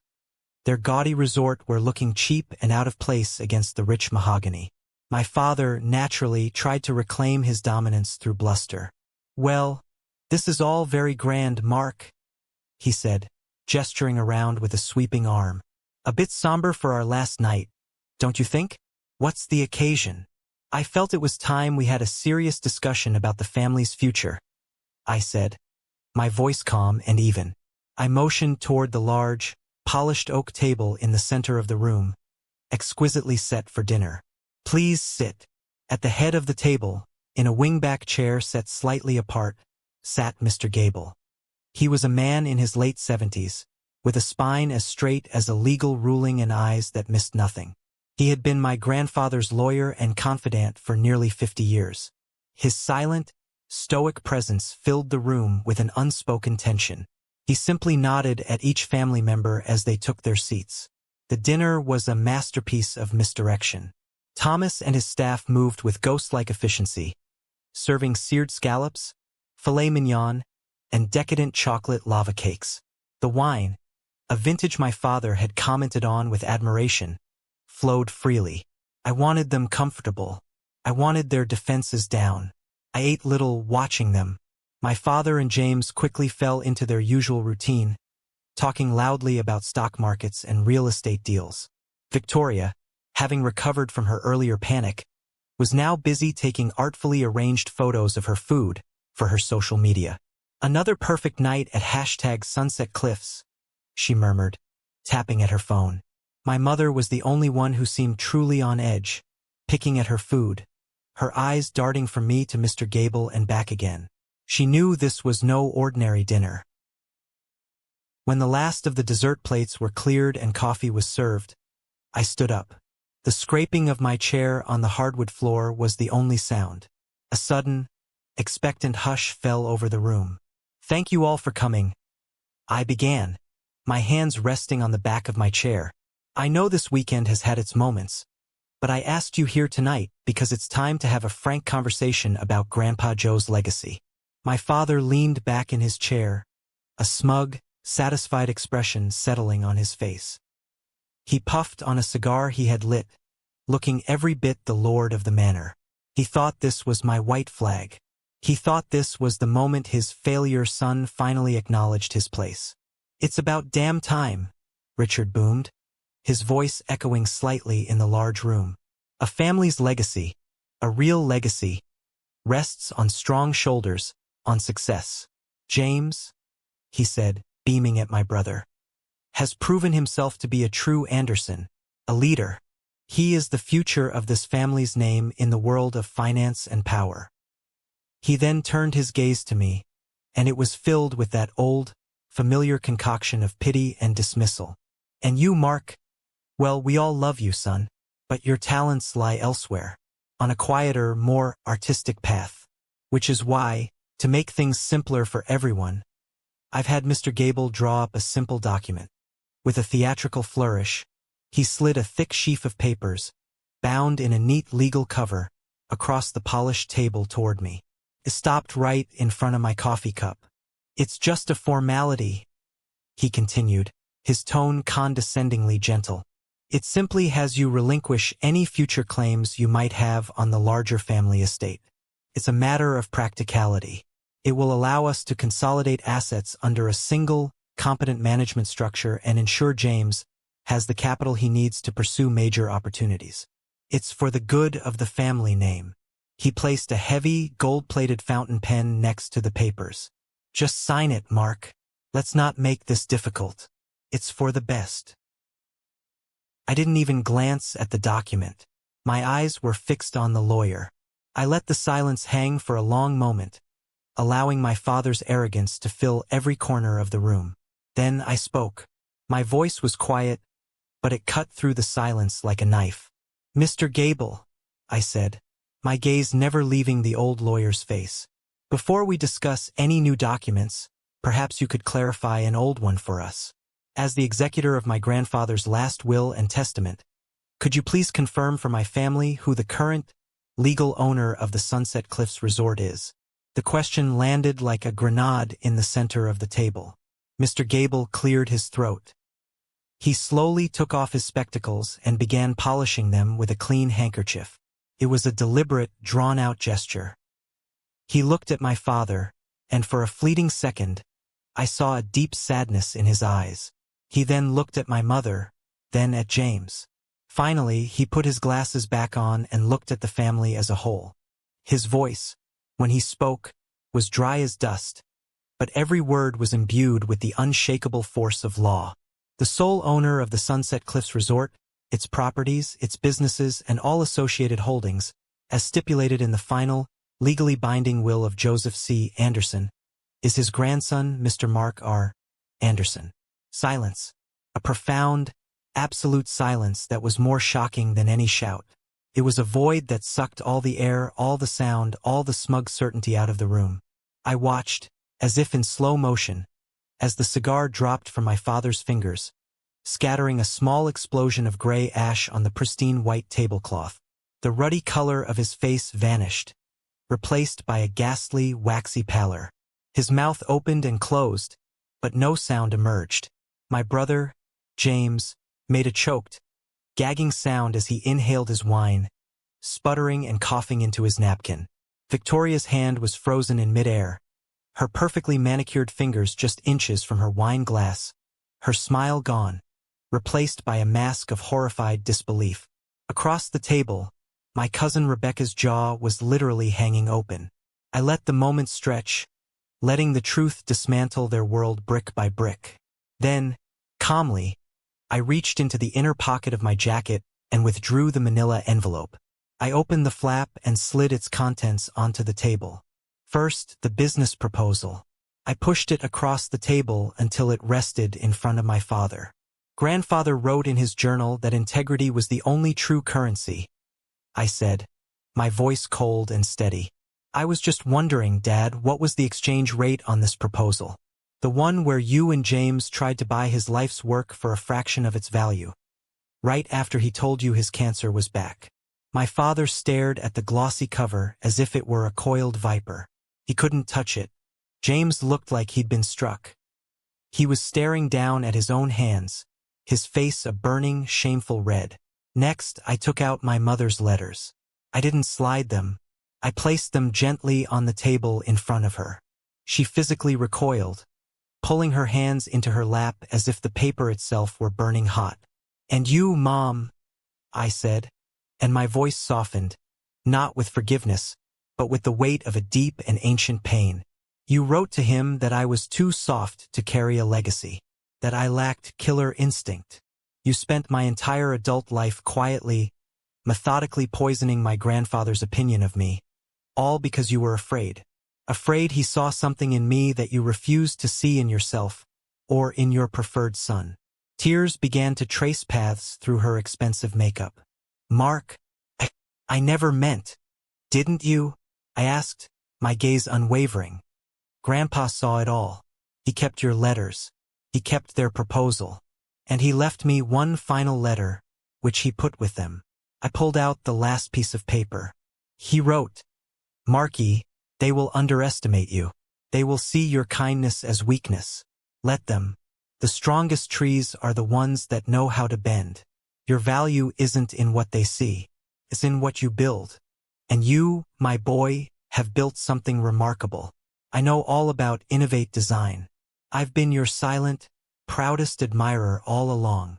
Their gaudy resort were looking cheap and out of place against the rich mahogany. My father, naturally, tried to reclaim his dominance through bluster. Well, this is all very grand, Mark, he said, gesturing around with a sweeping arm. A bit somber for our last night, don't you think? What's the occasion? I felt it was time we had a serious discussion about the family's future, I said, my voice calm and even. I motioned toward the large, polished oak table in the center of the room, exquisitely set for dinner. Please sit. At the head of the table, in a wingback chair set slightly apart, sat Mr. Gable. He was a man in his late 70s, with a spine as straight as a legal ruling and eyes that missed nothing. He had been my grandfather's lawyer and confidant for nearly 50 years. His silent, stoic presence filled the room with an unspoken tension. He simply nodded at each family member as they took their seats. The dinner was a masterpiece of misdirection. Thomas and his staff moved with ghost-like efficiency, serving seared scallops, filet mignon, and decadent chocolate lava cakes. The wine, a vintage my father had commented on with admiration, flowed freely. I wanted them comfortable. I wanted their defenses down. I ate little watching them. My father and James quickly fell into their usual routine, talking loudly about stock markets and real estate deals. Victoria, having recovered from her earlier panic, was now busy taking artfully arranged photos of her food for her social media. Another perfect night at #Sunset Cliffs, she murmured, tapping at her phone. My mother was the only one who seemed truly on edge, picking at her food, her eyes darting from me to Mr. Gable and back again. She knew this was no ordinary dinner. When the last of the dessert plates were cleared and coffee was served, I stood up. The scraping of my chair on the hardwood floor was the only sound. A sudden, expectant hush fell over the room. Thank you all for coming, I began, my hands resting on the back of my chair. I know this weekend has had its moments, but I asked you here tonight because it's time to have a frank conversation about Grandpa Joe's legacy. My father leaned back in his chair, a smug, satisfied expression settling on his face. He puffed on a cigar he had lit, looking every bit the lord of the manor. He thought this was my white flag. He thought this was the moment his failure son finally acknowledged his place. "It's about damn time," Richard boomed, his voice echoing slightly in the large room. "A family's legacy, a real legacy, rests on strong shoulders, on success. James," he said, beaming at my brother, "has proven himself to be a true Anderson, a leader. He is the future of this family's name in the world of finance and power." He then turned his gaze to me, and it was filled with that old, familiar concoction of pity and dismissal. "And you, Mark? Well, we all love you, son, but your talents lie elsewhere, on a quieter, more artistic path. Which is why, to make things simpler for everyone, I've had Mr. Gable draw up a simple document." With a theatrical flourish, he slid a thick sheaf of papers, bound in a neat legal cover, across the polished table toward me. It stopped right in front of my coffee cup. "It's just a formality," he continued, his tone condescendingly gentle. "It simply has you relinquish any future claims you might have on the larger family estate. It's a matter of practicality. It will allow us to consolidate assets under a single, competent management structure and ensure James has the capital he needs to pursue major opportunities. It's for the good of the family name." He placed a heavy, gold-plated fountain pen next to the papers. "Just sign it, Mark. Let's not make this difficult. It's for the best." I didn't even glance at the document. My eyes were fixed on the lawyer. I let the silence hang for a long moment, allowing my father's arrogance to fill every corner of the room. Then I spoke. My voice was quiet, but it cut through the silence like a knife. "Mr. Gable," I said, my gaze never leaving the old lawyer's face. "Before we discuss any new documents, perhaps you could clarify an old one for us. As the executor of my grandfather's last will and testament, could you please confirm for my family who the current legal owner of the Sunset Cliffs Resort is?" The question landed like a grenade in the center of the table. Mr. Gable cleared his throat. He slowly took off his spectacles and began polishing them with a clean handkerchief. It was a deliberate, drawn-out gesture. He looked at my father, and for a fleeting second, I saw a deep sadness in his eyes. He then looked at my mother, then at James. Finally, he put his glasses back on and looked at the family as a whole. His voice, when he spoke, was dry as dust, but every word was imbued with the unshakable force of law. "The sole owner of the Sunset Cliffs Resort, its properties, its businesses, and all associated holdings, as stipulated in the final, legally binding will of Joseph C. Anderson, is his grandson, Mr. Mark R. Anderson." Silence. A profound, absolute silence that was more shocking than any shout. It was a void that sucked all the air, all the sound, all the smug certainty out of the room. I watched, as if in slow motion, as the cigar dropped from my father's fingers, scattering a small explosion of gray ash on the pristine white tablecloth. The ruddy color of his face vanished, replaced by a ghastly, waxy pallor. His mouth opened and closed, but no sound emerged. My brother, James, made a choked, gagging sound as he inhaled his wine, sputtering and coughing into his napkin. Victoria's hand was frozen in midair, her perfectly manicured fingers just inches from her wine glass, her smile gone, replaced by a mask of horrified disbelief. Across the table, my cousin Rebecca's jaw was literally hanging open. I let the moment stretch, letting the truth dismantle their world brick by brick. Then, calmly, I reached into the inner pocket of my jacket and withdrew the manila envelope. I opened the flap and slid its contents onto the table. First, the business proposal. I pushed it across the table until it rested in front of my father. Grandfather wrote in his journal that integrity was the only true currency, I said, my voice cold and steady. I was just wondering, Dad, what was the exchange rate on this proposal? The one where you and James tried to buy his life's work for a fraction of its value, right after he told you his cancer was back. My father stared at the glossy cover as if it were a coiled viper. He couldn't touch it. James looked like he'd been struck. He was staring down at his own hands, his face a burning, shameful red. Next, I took out my mother's letters. I didn't slide them. I placed them gently on the table in front of her. She physically recoiled, pulling her hands into her lap as if the paper itself were burning hot. "And you, Mom," I said, and my voice softened, not with forgiveness, but with the weight of a deep and ancient pain. "You wrote to him that I was too soft to carry a legacy, that I lacked killer instinct. You spent my entire adult life quietly, methodically poisoning my grandfather's opinion of me, all because you were afraid. Afraid he saw something in me that you refused to see in yourself or in your preferred son." Tears began to trace paths through her expensive makeup. "Mark, I never meant." "Didn't you?" I asked, my gaze unwavering. "Grandpa saw it all. He kept your letters. He kept their proposal. And he left me one final letter, which he put with them." I pulled out the last piece of paper. He wrote, "Marky, they will underestimate you. They will see your kindness as weakness. Let them. The strongest trees are the ones that know how to bend. Your value isn't in what they see. It's in what you build. And you, my boy, have built something remarkable. I know all about Innovate Design. I've been your silent, proudest admirer all along."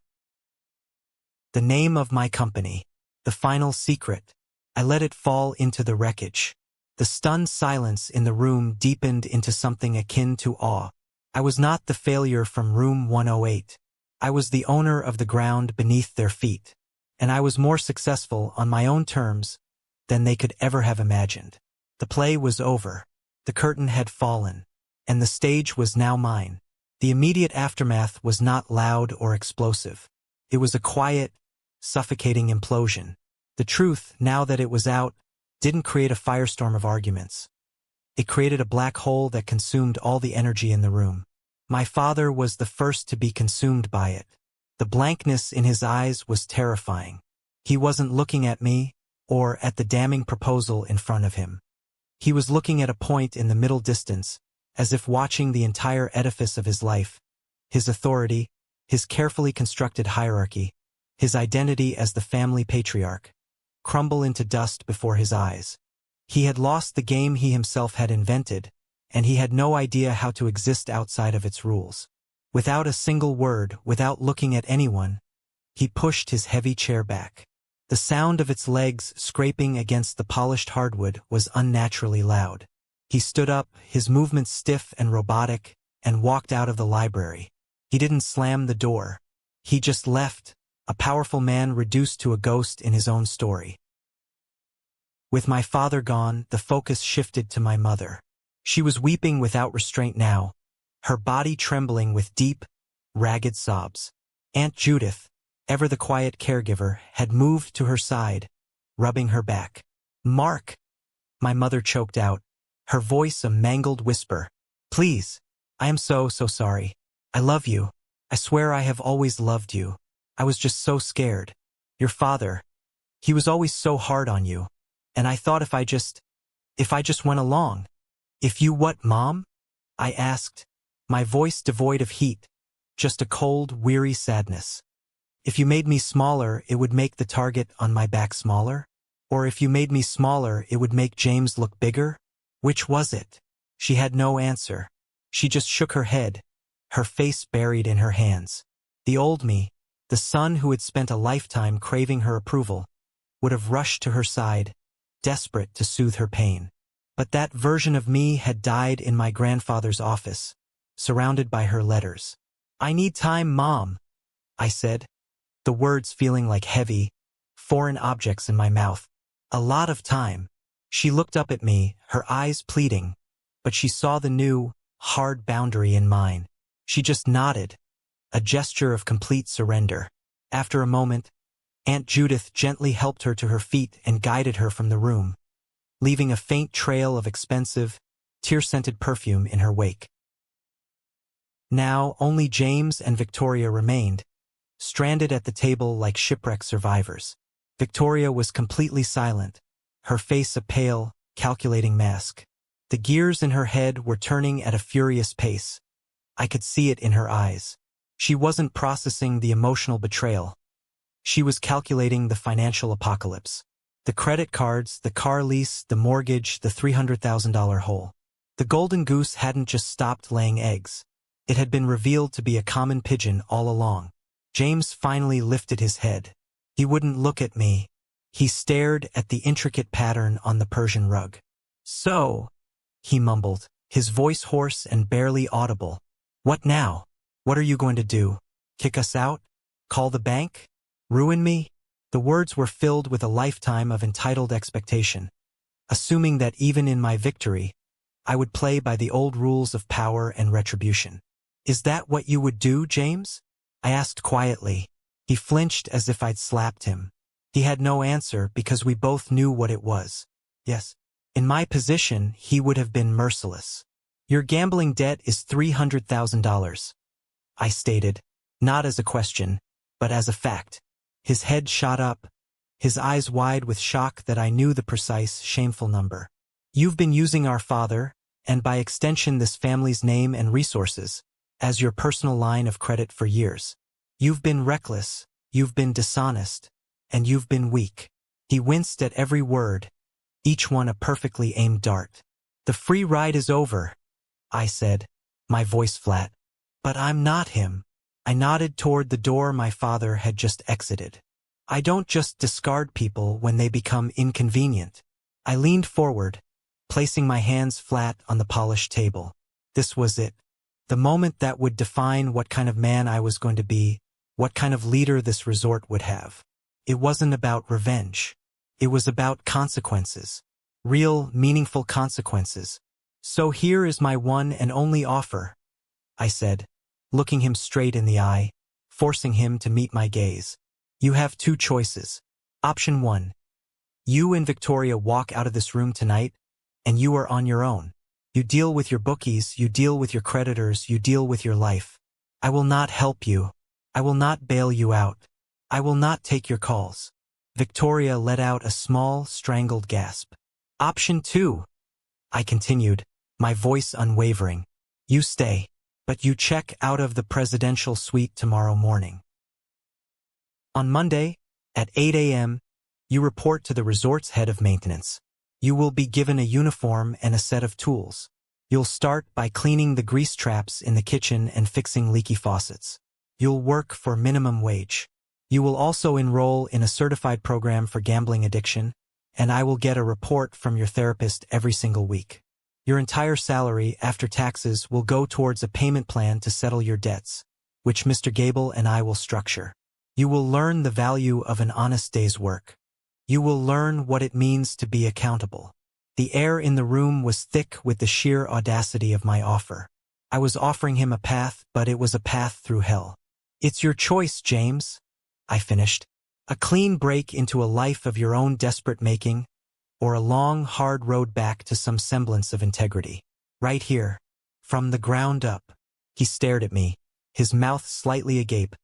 The name of my company. The final secret. I let it fall into the wreckage. The stunned silence in the room deepened into something akin to awe. I was not the failure from room 108. I was the owner of the ground beneath their feet. And I was more successful on my own terms than they could ever have imagined. The play was over. The curtain had fallen. And the stage was now mine. The immediate aftermath was not loud or explosive. It was a quiet, suffocating implosion. The truth, now that it was out, didn't create a firestorm of arguments. It created a black hole that consumed all the energy in the room. My father was the first to be consumed by it. The blankness in his eyes was terrifying. He wasn't looking at me, or at the damning proposal in front of him. He was looking at a point in the middle distance, as if watching the entire edifice of his life, his authority, his carefully constructed hierarchy, his identity as the family patriarch, crumble into dust before his eyes. He had lost the game he himself had invented, and he had no idea how to exist outside of its rules. Without a single word, without looking at anyone, he pushed his heavy chair back. The sound of its legs scraping against the polished hardwood was unnaturally loud. He stood up, his movements stiff and robotic, and walked out of the library. He didn't slam the door. He just left, a powerful man reduced to a ghost in his own story. With my father gone, the focus shifted to my mother. She was weeping without restraint now, her body trembling with deep, ragged sobs. Aunt Judith, ever the quiet caregiver, had moved to her side, rubbing her back. "Mark," my mother choked out, her voice a mangled whisper. "Please, I am so sorry. I love you. I swear I have always loved you. I was just so scared. Your father, he was always so hard on you. And I thought if I just went along." "If you what, Mom?" I asked, my voice devoid of heat, just a cold, weary sadness. "If you made me smaller, it would make the target on my back smaller? Or if you made me smaller, it would make James look bigger? Which was it?" She had no answer. She just shook her head, her face buried in her hands. The old me, the son who had spent a lifetime craving her approval, would have rushed to her side, desperate to soothe her pain. But that version of me had died in my grandfather's office, surrounded by her letters. "I need time, Mom," I said, the words feeling like heavy, foreign objects in my mouth. "A lot of time." She looked up at me, her eyes pleading, but she saw the new, hard boundary in mine. She just nodded, a gesture of complete surrender. After a moment, Aunt Judith gently helped her to her feet and guided her from the room, leaving a faint trail of expensive, tear-scented perfume in her wake. Now only James and Victoria remained, stranded at the table like shipwreck survivors. Victoria was completely silent, her face a pale, calculating mask. The gears in her head were turning at a furious pace. I could see it in her eyes. She wasn't processing the emotional betrayal. She was calculating the financial apocalypse. The credit cards, the car lease, the mortgage, the $300,000 hole. The golden goose hadn't just stopped laying eggs. It had been revealed to be a common pigeon all along. James finally lifted his head. He wouldn't look at me. He stared at the intricate pattern on the Persian rug. "So," he mumbled, his voice hoarse and barely audible. "What now? What are you going to do? Kick us out? Call the bank? Ruin me?" The words were filled with a lifetime of entitled expectation, assuming that even in my victory, I would play by the old rules of power and retribution. "Is that what you would do, James?" I asked quietly. He flinched as if I'd slapped him. He had no answer because we both knew what it was. Yes. In my position, he would have been merciless. "Your gambling debt is $300,000, I stated, not as a question, but as a fact. His head shot up, his eyes wide with shock that I knew the precise, shameful number. "You've been using our father, and by extension this family's name and resources, as your personal line of credit for years. You've been reckless, you've been dishonest, and you've been weak." He winced at every word, each one a perfectly aimed dart. "The free ride is over," I said, my voice flat. "But I'm not him." I nodded toward the door my father had just exited. "I don't just discard people when they become inconvenient." I leaned forward, placing my hands flat on the polished table. This was it. The moment that would define what kind of man I was going to be, what kind of leader this resort would have. It wasn't about revenge. It was about consequences. Real, meaningful consequences. "So here is my one and only offer," I said, looking him straight in the eye, forcing him to meet my gaze. "You have two choices. Option 1. You and Victoria walk out of this room tonight, and you are on your own. You deal with your bookies, you deal with your creditors, you deal with your life. I will not help you. I will not bail you out. I will not take your calls." Victoria let out a small, strangled gasp. "Option 2, I continued, my voice unwavering. "You stay, but you check out of the presidential suite tomorrow morning. On Monday, at 8 a.m., you report to the resort's head of maintenance. You will be given a uniform and a set of tools. You'll start by cleaning the grease traps in the kitchen and fixing leaky faucets. You'll work for minimum wage. You will also enroll in a certified program for gambling addiction, and I will get a report from your therapist every single week. Your entire salary after taxes will go towards a payment plan to settle your debts, which Mr. Gable and I will structure. You will learn the value of an honest day's work. You will learn what it means to be accountable." The air in the room was thick with the sheer audacity of my offer. I was offering him a path, but it was a path through hell. "It's your choice, James," I finished. "A clean break into a life of your own desperate making, or a long, hard road back to some semblance of integrity. Right here, from the ground up." He stared at me, his mouth slightly agape,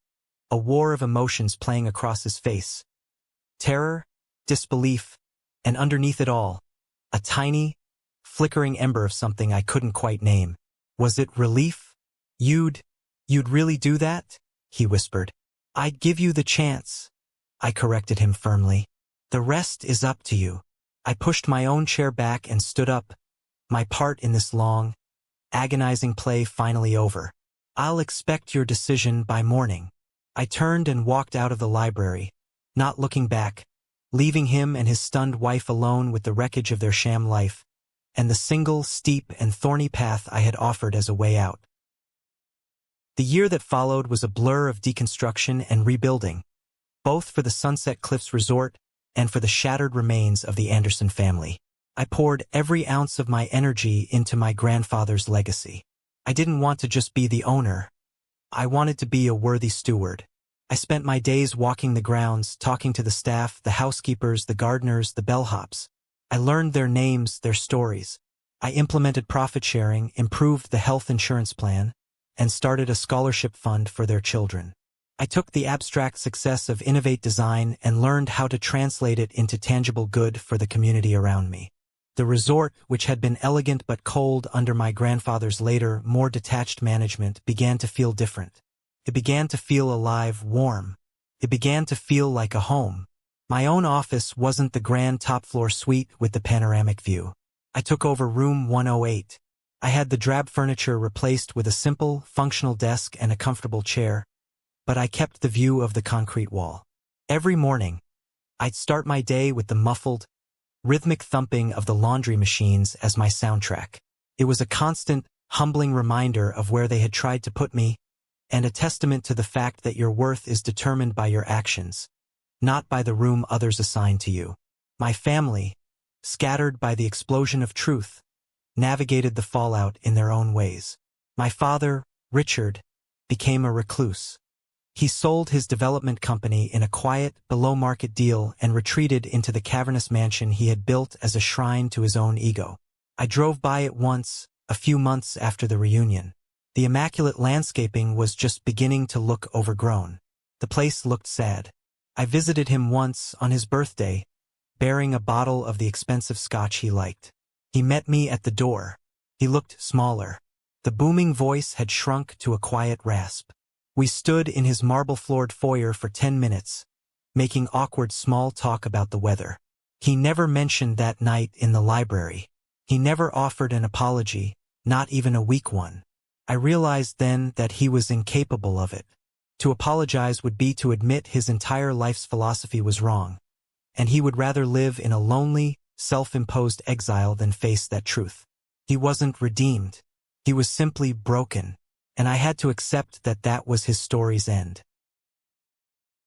a war of emotions playing across his face. Terror, disbelief, and underneath it all, a tiny, flickering ember of something I couldn't quite name. Was it relief? You'd really do that?" he whispered. "I'd give you the chance," I corrected him firmly. "The rest is up to you." I pushed my own chair back and stood up, my part in this long, agonizing play finally over. "I'll expect your decision by morning." I turned and walked out of the library, not looking back, leaving him and his stunned wife alone with the wreckage of their sham life, and the single, steep, and thorny path I had offered as a way out. The year that followed was a blur of deconstruction and rebuilding, both for the Sunset Cliffs Resort and for the shattered remains of the Anderson family. I poured every ounce of my energy into my grandfather's legacy. I didn't want to just be the owner. I wanted to be a worthy steward. I spent my days walking the grounds, talking to the staff, the housekeepers, the gardeners, the bellhops. I learned their names, their stories. I implemented profit sharing, improved the health insurance plan, and started a scholarship fund for their children. I took the abstract success of Innovate Design and learned how to translate it into tangible good for the community around me. The resort, which had been elegant but cold under my grandfather's later, more detached management, began to feel different. It began to feel alive, warm. It began to feel like a home. My own office wasn't the grand top-floor suite with the panoramic view. I took over room 108. I had the drab furniture replaced with a simple, functional desk and a comfortable chair, but I kept the view of the concrete wall. Every morning, I'd start my day with the muffled, rhythmic thumping of the laundry machines as my soundtrack. It was a constant, humbling reminder of where they had tried to put me, and a testament to the fact that your worth is determined by your actions, not by the room others assign to you. My family, scattered by the explosion of truth, navigated the fallout in their own ways. My father, Richard, became a recluse. He sold his development company in a quiet, below-market deal and retreated into the cavernous mansion he had built as a shrine to his own ego. I drove by it once, a few months after the reunion. The immaculate landscaping was just beginning to look overgrown. The place looked sad. I visited him once on his birthday, bearing a bottle of the expensive scotch he liked. He met me at the door. He looked smaller. The booming voice had shrunk to a quiet rasp. We stood in his marble-floored foyer for 10 minutes, making awkward small talk about the weather. He never mentioned that night in the library. He never offered an apology, not even a weak one. I realized then that he was incapable of it. To apologize would be to admit his entire life's philosophy was wrong, and he would rather live in a lonely, self-imposed exile than face that truth. He wasn't redeemed. He was simply broken, and I had to accept that that was his story's end.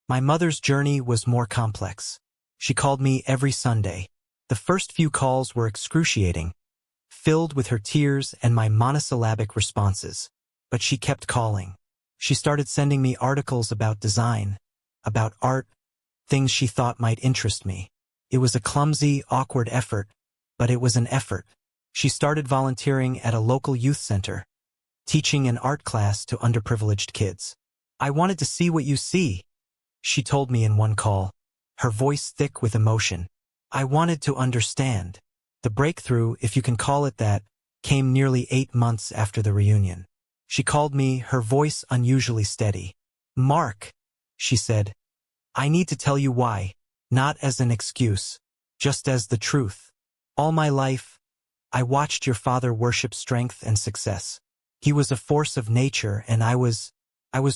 My mother's journey was more complex. She called me every Sunday. The first few calls were excruciating, filled with her tears and my monosyllabic responses. But she kept calling. She started sending me articles about design, about art, things she thought might interest me. It was a clumsy, awkward effort, but it was an effort. She started volunteering at a local youth center, teaching an art class to underprivileged kids. "I wanted to see what you see," she told me in one call, her voice thick with emotion. "I wanted to understand." The breakthrough, if you can call it that, came nearly 8 months after the reunion. She called me, her voice unusually steady. "Mark," she said, "I need to tell you why, not as an excuse, just as the truth. All my life, I watched your father worship strength and success. He was a force of nature, and I was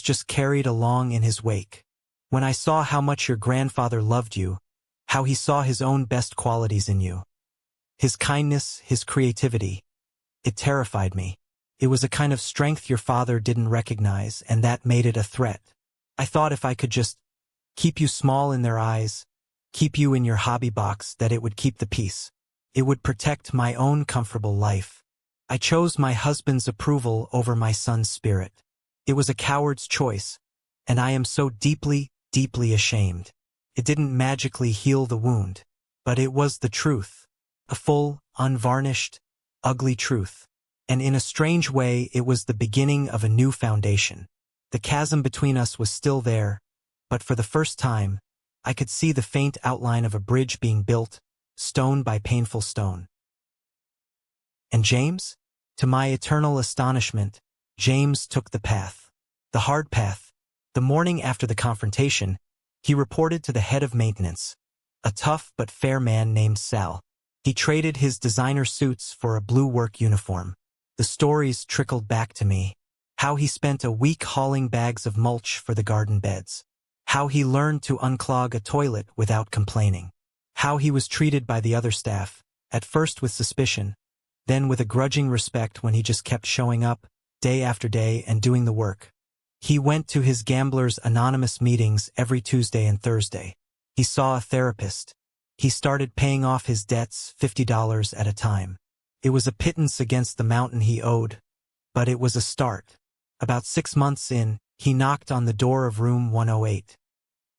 just carried along in his wake. When I saw how much your grandfather loved you, how he saw his own best qualities in you, his kindness, his creativity, it terrified me. It was a kind of strength your father didn't recognize, and that made it a threat. I thought if I could just keep you small in their eyes, keep you in your hobby box, that it would keep the peace. It would protect my own comfortable life. I chose my husband's approval over my son's spirit. It was a coward's choice, and I am so deeply, deeply ashamed. It didn't magically heal the wound, but it was the truth. A full, unvarnished, ugly truth. And in a strange way, it was the beginning of a new foundation. The chasm between us was still there, but for the first time, I could see the faint outline of a bridge being built, stone by painful stone. And James? To my eternal astonishment, James took the path. The hard path. The morning after the confrontation, he reported to the head of maintenance, a tough but fair man named Sal. He traded his designer suits for a blue work uniform. The stories trickled back to me. How he spent a week hauling bags of mulch for the garden beds. How he learned to unclog a toilet without complaining. How he was treated by the other staff, at first with suspicion, then with a grudging respect when he just kept showing up, day after day, and doing the work. He went to his Gamblers Anonymous meetings every Tuesday and Thursday. He saw a therapist. He started paying off his debts, $50 at a time. It was a pittance against the mountain he owed, but it was a start. About 6 months in, he knocked on the door of room 108.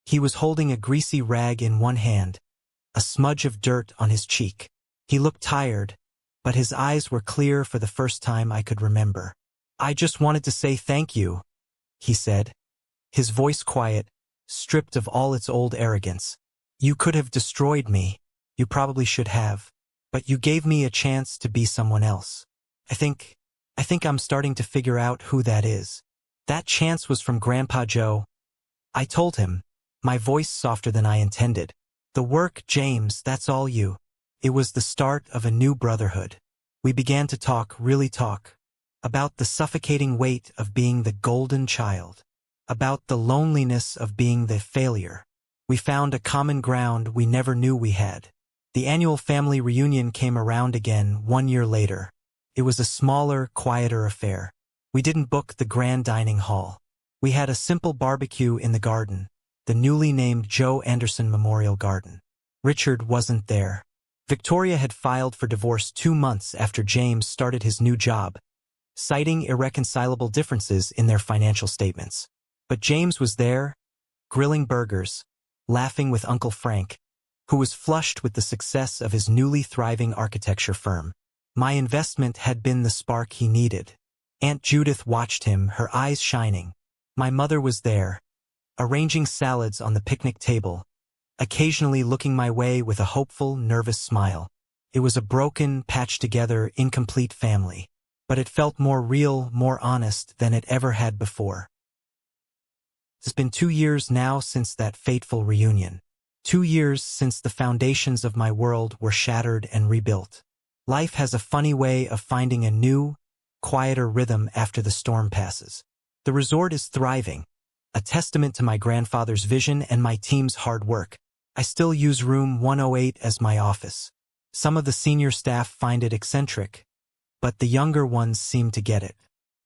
He was holding a greasy rag in one hand, a smudge of dirt on his cheek. He looked tired, but his eyes were clear for the first time I could remember. "I just wanted to say thank you," he said, his voice quiet, stripped of all its old arrogance. "You could have destroyed me. You probably should have. But you gave me a chance to be someone else. I think I'm starting to figure out who that is." That chance was from Grandpa Joe. I told him, my voice softer than I intended. "The work, James, that's all you." It was the start of a new brotherhood. We began to talk, really talk, about the suffocating weight of being the golden child, about the loneliness of being the failure. We found a common ground we never knew we had. The annual family reunion came around again 1 year later. It was a smaller, quieter affair. We didn't book the grand dining hall. We had a simple barbecue in the garden, the newly named Joe Anderson Memorial Garden. Richard wasn't there. Victoria had filed for divorce 2 months after James started his new job, citing irreconcilable differences in their financial statements. But James was there, grilling burgers, laughing with Uncle Frank, who was flushed with the success of his newly thriving architecture firm. My investment had been the spark he needed. Aunt Judith watched him, her eyes shining. My mother was there, arranging salads on the picnic table, occasionally looking my way with a hopeful, nervous smile. It was a broken, patched-together, incomplete family, but it felt more real, more honest than it ever had before. It's been 2 years now since that fateful reunion. 2 years since the foundations of my world were shattered and rebuilt. Life has a funny way of finding a new, quieter rhythm after the storm passes. The resort is thriving, a testament to my grandfather's vision and my team's hard work. I still use room 108 as my office. Some of the senior staff find it eccentric, but the younger ones seem to get it.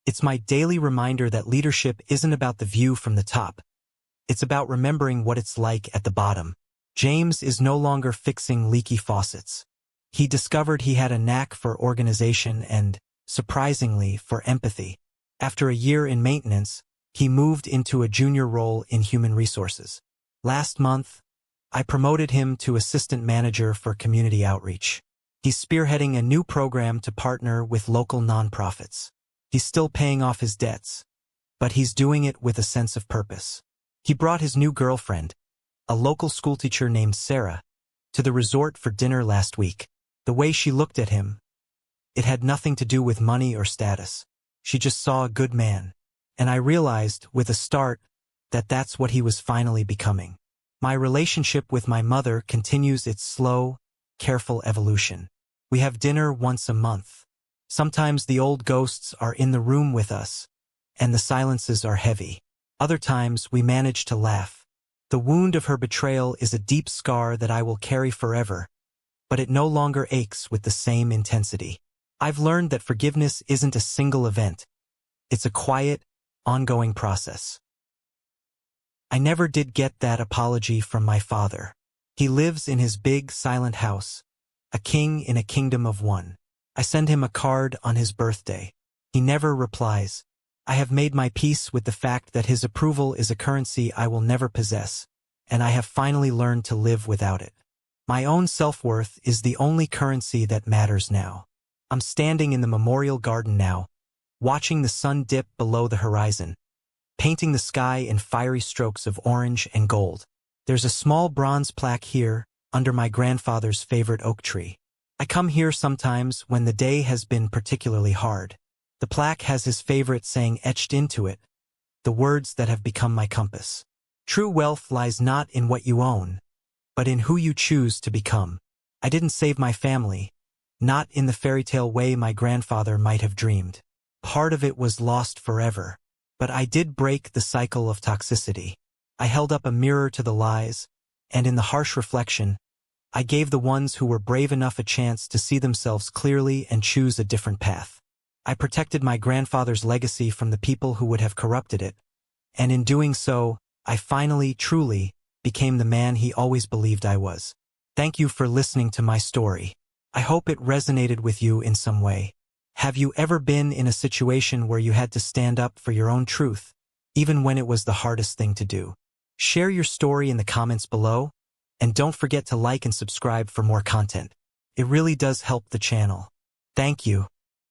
It's my daily reminder that leadership isn't about the view from the top. It's about remembering what it's like at the bottom. James is no longer fixing leaky faucets. He discovered he had a knack for organization and, surprisingly, for empathy. After a year in maintenance, he moved into a junior role in human resources. Last month, I promoted him to assistant manager for community outreach. He's spearheading a new program to partner with local nonprofits. He's still paying off his debts, but he's doing it with a sense of purpose. He brought his new girlfriend, a local schoolteacher named Sarah, to the resort for dinner last week. The way she looked at him, it had nothing to do with money or status. She just saw a good man. And I realized, with a start, that that's what he was finally becoming. My relationship with my mother continues its slow, careful evolution. We have dinner once a month. Sometimes the old ghosts are in the room with us, and the silences are heavy. Other times we manage to laugh. The wound of her betrayal is a deep scar that I will carry forever, but it no longer aches with the same intensity. I've learned that forgiveness isn't a single event. It's a quiet, ongoing process. I never did get that apology from my father. He lives in his big, silent house, a king in a kingdom of one. I send him a card on his birthday. He never replies. I have made my peace with the fact that his approval is a currency I will never possess, and I have finally learned to live without it. My own self-worth is the only currency that matters now. I'm standing in the memorial garden now, watching the sun dip below the horizon, painting the sky in fiery strokes of orange and gold. There's a small bronze plaque here, under my grandfather's favorite oak tree. I come here sometimes when the day has been particularly hard. The plaque has his favorite saying etched into it, the words that have become my compass. True wealth lies not in what you own, but in who you choose to become. I didn't save my family, not in the fairy tale way my grandfather might have dreamed. Part of it was lost forever, but I did break the cycle of toxicity. I held up a mirror to the lies, and in the harsh reflection, I gave the ones who were brave enough a chance to see themselves clearly and choose a different path. I protected my grandfather's legacy from the people who would have corrupted it, and in doing so, I finally, truly, became the man he always believed I was. Thank you for listening to my story. I hope it resonated with you in some way. Have you ever been in a situation where you had to stand up for your own truth, even when it was the hardest thing to do? Share your story in the comments below, and don't forget to like and subscribe for more content. It really does help the channel. Thank you.